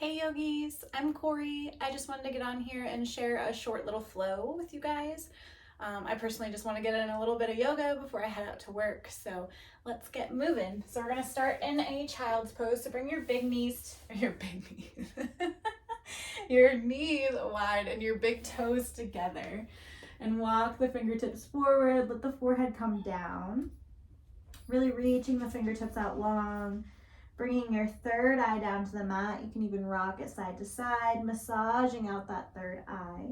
Hey yogis, I'm Corey. I just wanted to get on here and share a short little flow with you guys. I personally just want to get in a little bit of yoga before I head out to work, so let's get moving. So we're gonna start in a child's pose. So bring your your knees wide and your big toes together, and walk the fingertips forward. Let the forehead come down. Really reaching the fingertips out long. Bringing your third eye down to the mat. You can even rock it side to side, massaging out that third eye.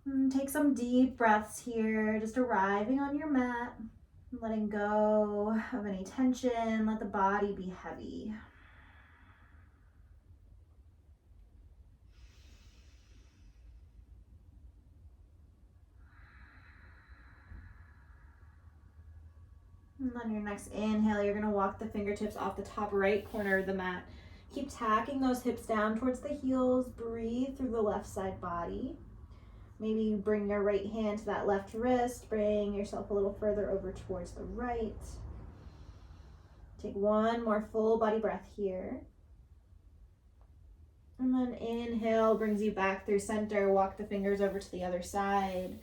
And take some deep breaths here, just arriving on your mat, letting go of any tension. Let the body be heavy. And on your next inhale, you're going to walk the fingertips off the top right corner of the mat. Keep tacking those hips down towards the heels. Breathe through the left side body. Maybe you bring your right hand to that left wrist. Bring yourself a little further over towards the right. Take one more full body breath here. And then inhale brings you back through center. Walk the fingers over to the other side.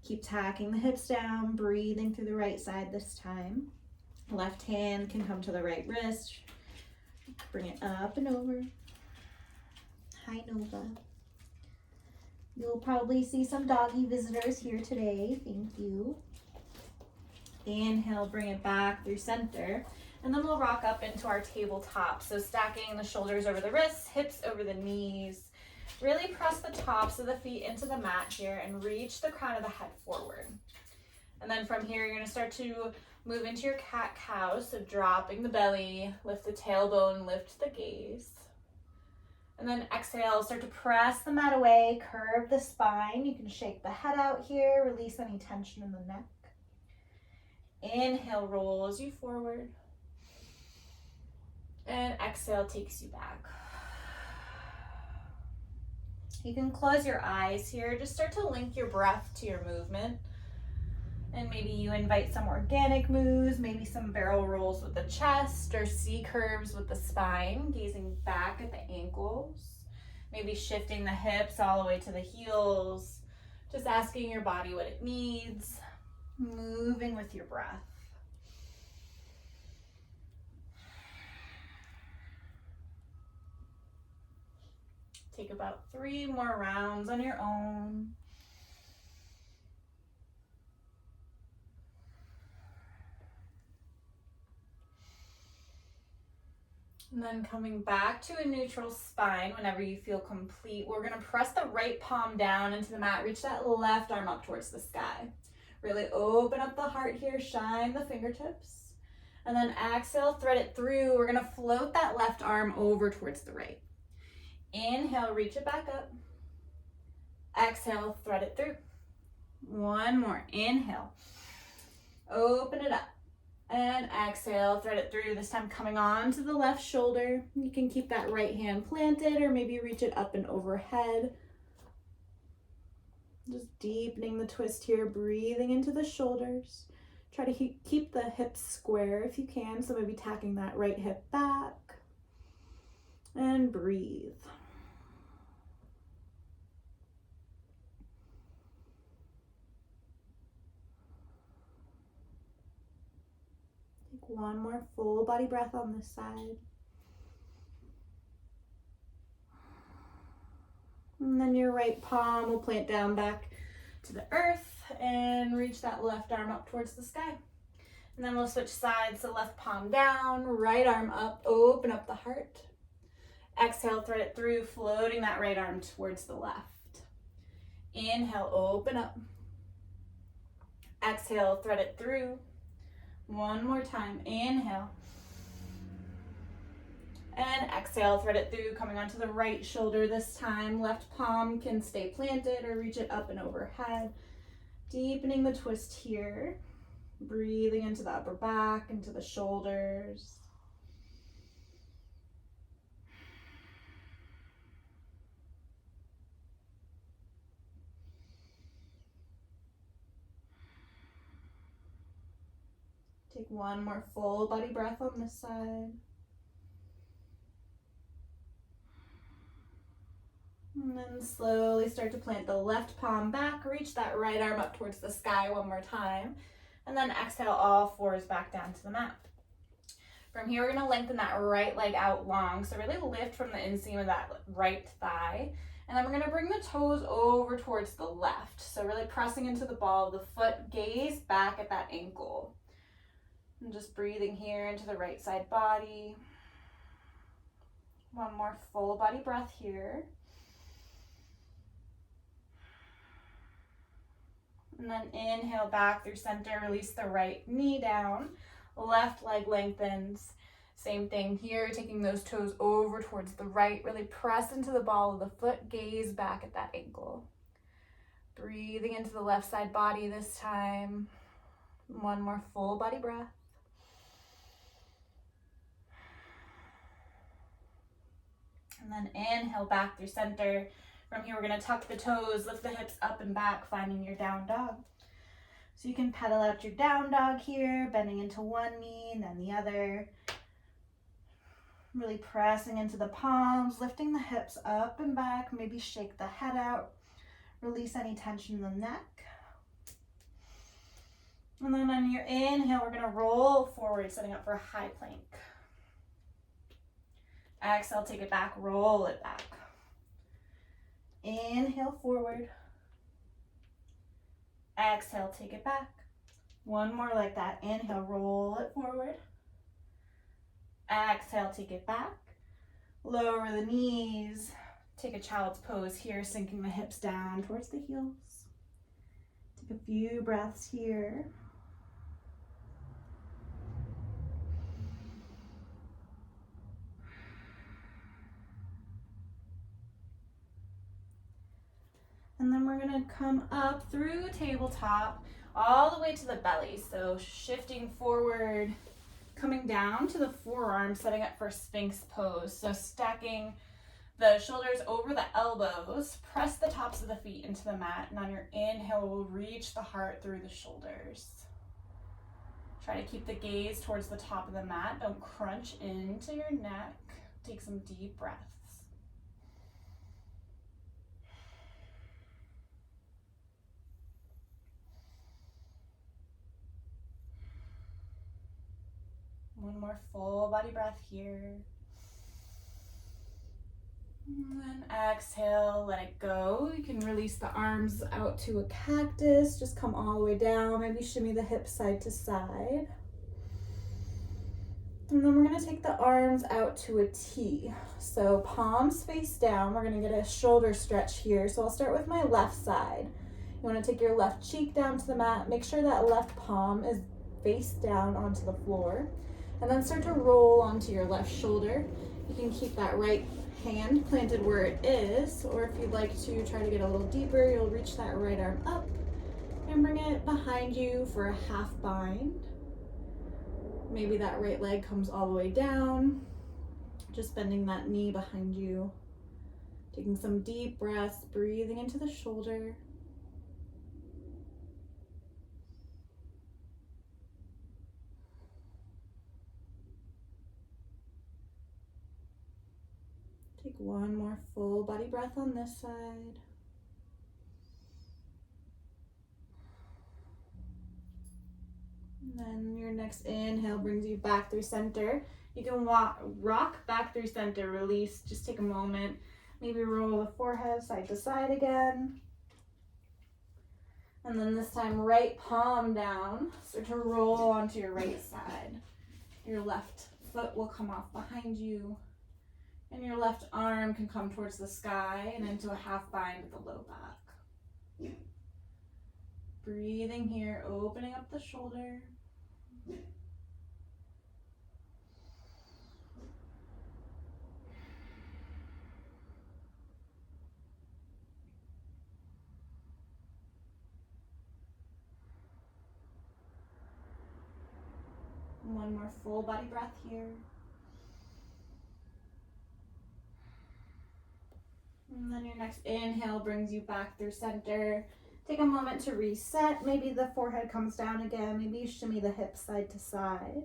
Keep tacking the hips down, breathing through the right side this time. Left hand can come to the right wrist. Bring it up and over. High Nova. You'll probably see some doggy visitors here today. Thank you. Inhale, bring it back through center. And then we'll rock up into our tabletop. So stacking the shoulders over the wrists, hips over the knees. Really press the tops of the feet into the mat here and reach the crown of the head forward. And then from here, you're gonna start to move into your cat-cow. So dropping the belly, lift the tailbone, lift the gaze. And then exhale, start to press the mat away, curve the spine. You can shake the head out here, release any tension in the neck. Inhale rolls you forward. And exhale takes you back. You can close your eyes here. Just start to link your breath to your movement. And maybe you invite some organic moves, maybe some barrel rolls with the chest or C curves with the spine, gazing back at the ankles. Maybe shifting the hips all the way to the heels. Just asking your body what it needs. Moving with your breath. Take about 3 more rounds on your own. And then coming back to a neutral spine whenever you feel complete, we're gonna press the right palm down into the mat, reach that left arm up towards the sky. Really open up the heart here, shine the fingertips. And then exhale, thread it through. We're gonna float that left arm over towards the right. Inhale, reach it back up. Exhale, thread it through. One more, inhale. Open it up. And exhale, thread it through, this time coming on to the left shoulder. You can keep that right hand planted or maybe reach it up and overhead. Just deepening the twist here, breathing into the shoulders. Try to keep the hips square if you can, so maybe tacking that right hip back. And breathe. One more full body breath on this side. And then your right palm will plant down back to the earth and reach that left arm up towards the sky. And then we'll switch sides, so left palm down, right arm up, open up the heart. Exhale, thread it through, floating that right arm towards the left. Inhale, open up. Exhale, thread it through. One more time, inhale. And exhale, thread it through, coming onto the right shoulder this time. Left palm can stay planted or reach it up and overhead. Deepening the twist here. Breathing into the upper back, into the shoulders. Take one more full body breath on this side. And then slowly start to plant the left palm back, reach that right arm up towards the sky one more time. And then exhale all fours back down to the mat. From here, we're gonna lengthen that right leg out long. So really lift from the inseam of that right thigh. And then we're gonna bring the toes over towards the left. So really pressing into the ball of the foot, gaze back at that ankle. And just breathing here into the right side body. One more full body breath here. And then inhale back through center, release the right knee down, left leg lengthens. Same thing here, taking those toes over towards the right, really press into the ball of the foot, gaze back at that ankle. Breathing into the left side body this time. One more full body breath. And then inhale back through center. From here, we're gonna tuck the toes, lift the hips up and back, finding your down dog. So you can pedal out your down dog here, bending into one knee and then the other. Really pressing into the palms, lifting the hips up and back, maybe shake the head out, release any tension in the neck. And then on your inhale, we're gonna roll forward, setting up for a high plank. Exhale, take it back, roll it back. Inhale forward. Exhale, take it back. One more like that. Inhale, roll it forward. Exhale, take it back. Lower the knees. Take a child's pose here, sinking the hips down towards the heels. Take a few breaths here. And then we're gonna come up through tabletop all the way to the belly. So shifting forward, coming down to the forearms, setting up for Sphinx pose. So stacking the shoulders over the elbows, press the tops of the feet into the mat, and on your inhale, we'll reach the heart through the shoulders. Try to keep the gaze towards the top of the mat. Don't crunch into your neck. Take some deep breaths. One more full body breath here. And then exhale, let it go. You can release the arms out to a cactus. Just come all the way down. Maybe shimmy the hips side to side. And then we're gonna take the arms out to a T. So palms face down. We're gonna get a shoulder stretch here. So I'll start with my left side. You wanna take your left cheek down to the mat. Make sure that left palm is face down onto the floor. And then start to roll onto your left shoulder. You can keep that right hand planted where it is, or if you'd like to try to get a little deeper, you'll reach that right arm up and bring it behind you for a half bind. Maybe that right leg comes all the way down, just bending that knee behind you. Taking some deep breaths, breathing into the shoulder. Take one more full body breath on this side. And then your next inhale brings you back through center. You can rock back through center, release, just take a moment. Maybe roll the forehead side to side again. And then this time, right palm down. Start to roll onto your right side. Your left foot will come off behind you. And your left arm can come towards the sky and into a half bind with the low back. Breathing here, opening up the shoulder. One more full body breath here. And then your next inhale brings you back through center. Take a moment to reset. Maybe the forehead comes down again. Maybe you shimmy the hips side to side.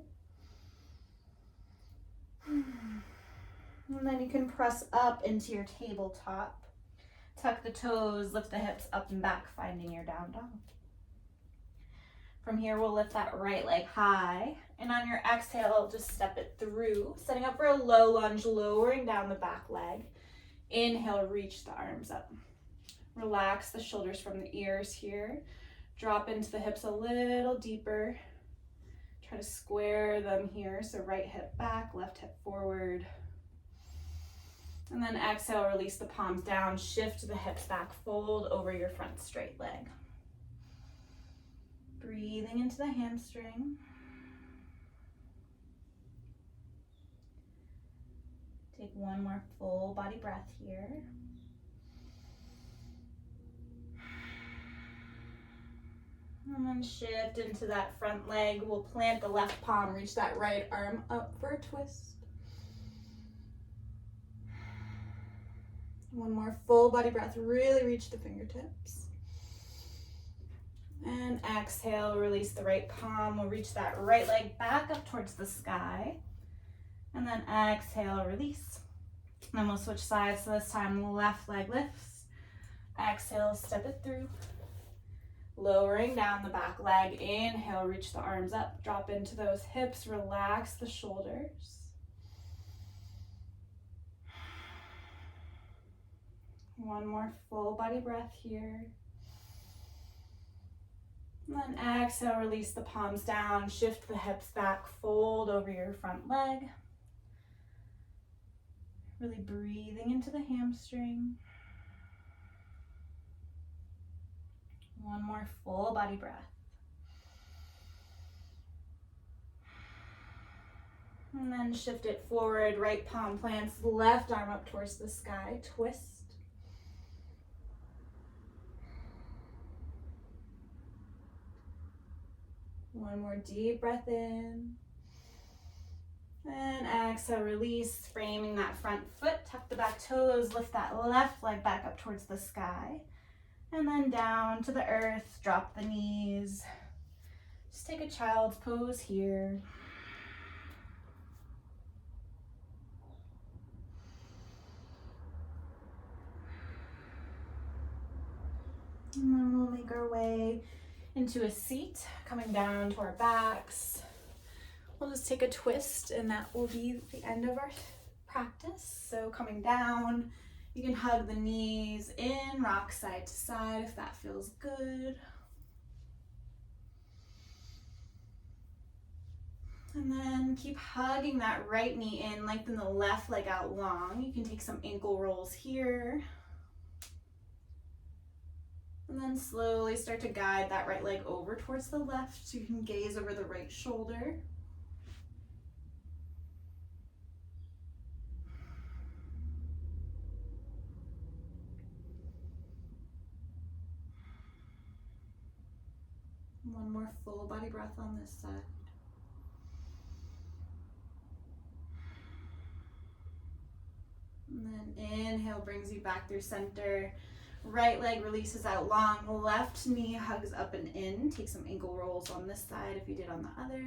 And then you can press up into your tabletop. Tuck the toes, lift the hips up and back, finding your down dog. From here, we'll lift that right leg high, and on your exhale, just step it through, setting up for a low lunge, lowering down the back leg. Inhale, reach the arms up. Relax the shoulders from the ears here. Drop into the hips a little deeper. Try to square them here, so right hip back, left hip forward. And then exhale, release the palms down, shift the hips back, fold over your front straight leg. Breathing into the hamstring. Take one more full body breath here. And then shift into that front leg. We'll plant the left palm, reach that right arm up for a twist. One more full body breath, really reach the fingertips. And exhale, release the right palm. We'll reach that right leg back up towards the sky. And then exhale, release. And then we'll switch sides, so this time left leg lifts. Exhale, step it through. Lowering down the back leg. Inhale, reach the arms up. Drop into those hips, relax the shoulders. One more full body breath here. And then exhale, release the palms down, shift the hips back, fold over your front leg. Really breathing into the hamstring. One more full body breath. And then shift it forward, right palm plants, left arm up towards the sky, twist. One more deep breath in. And exhale, release, framing that front foot, tuck the back toes, lift that left leg back up towards the sky. And then down to the earth, drop the knees. Just take a child's pose here. And then we'll make our way into a seat, coming down to our backs. We'll just take a twist and that will be the end of our practice. So coming down, you can hug the knees in, rock side to side if that feels good. And then keep hugging that right knee in, lengthen the left leg out long. You can take some ankle rolls here. And then slowly start to guide that right leg over towards the left so you can gaze over the right shoulder. One more full body breath on this side. And then inhale brings you back through center. Right leg releases out long, left knee hugs up and in. Take some ankle rolls on this side if you did on the other.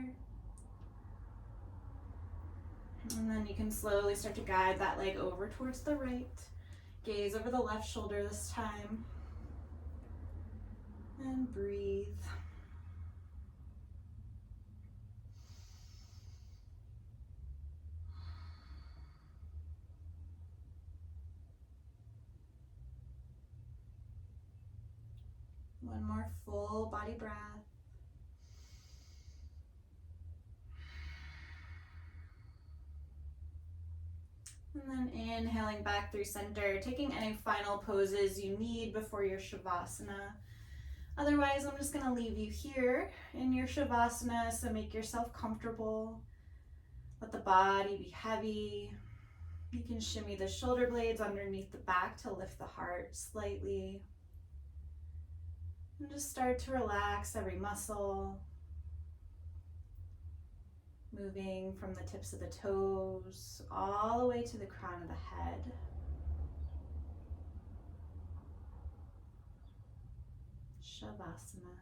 And then you can slowly start to guide that leg over towards the right. Gaze over the left shoulder this time. And breathe. One more full body breath. And then inhaling back through center, taking any final poses you need before your Shavasana. Otherwise, I'm just going to leave you here in your Shavasana, so make yourself comfortable. Let the body be heavy. You can shimmy the shoulder blades underneath the back to lift the heart slightly. And just start to relax every muscle. Moving from the tips of the toes all the way to the crown of the head. Shavasana.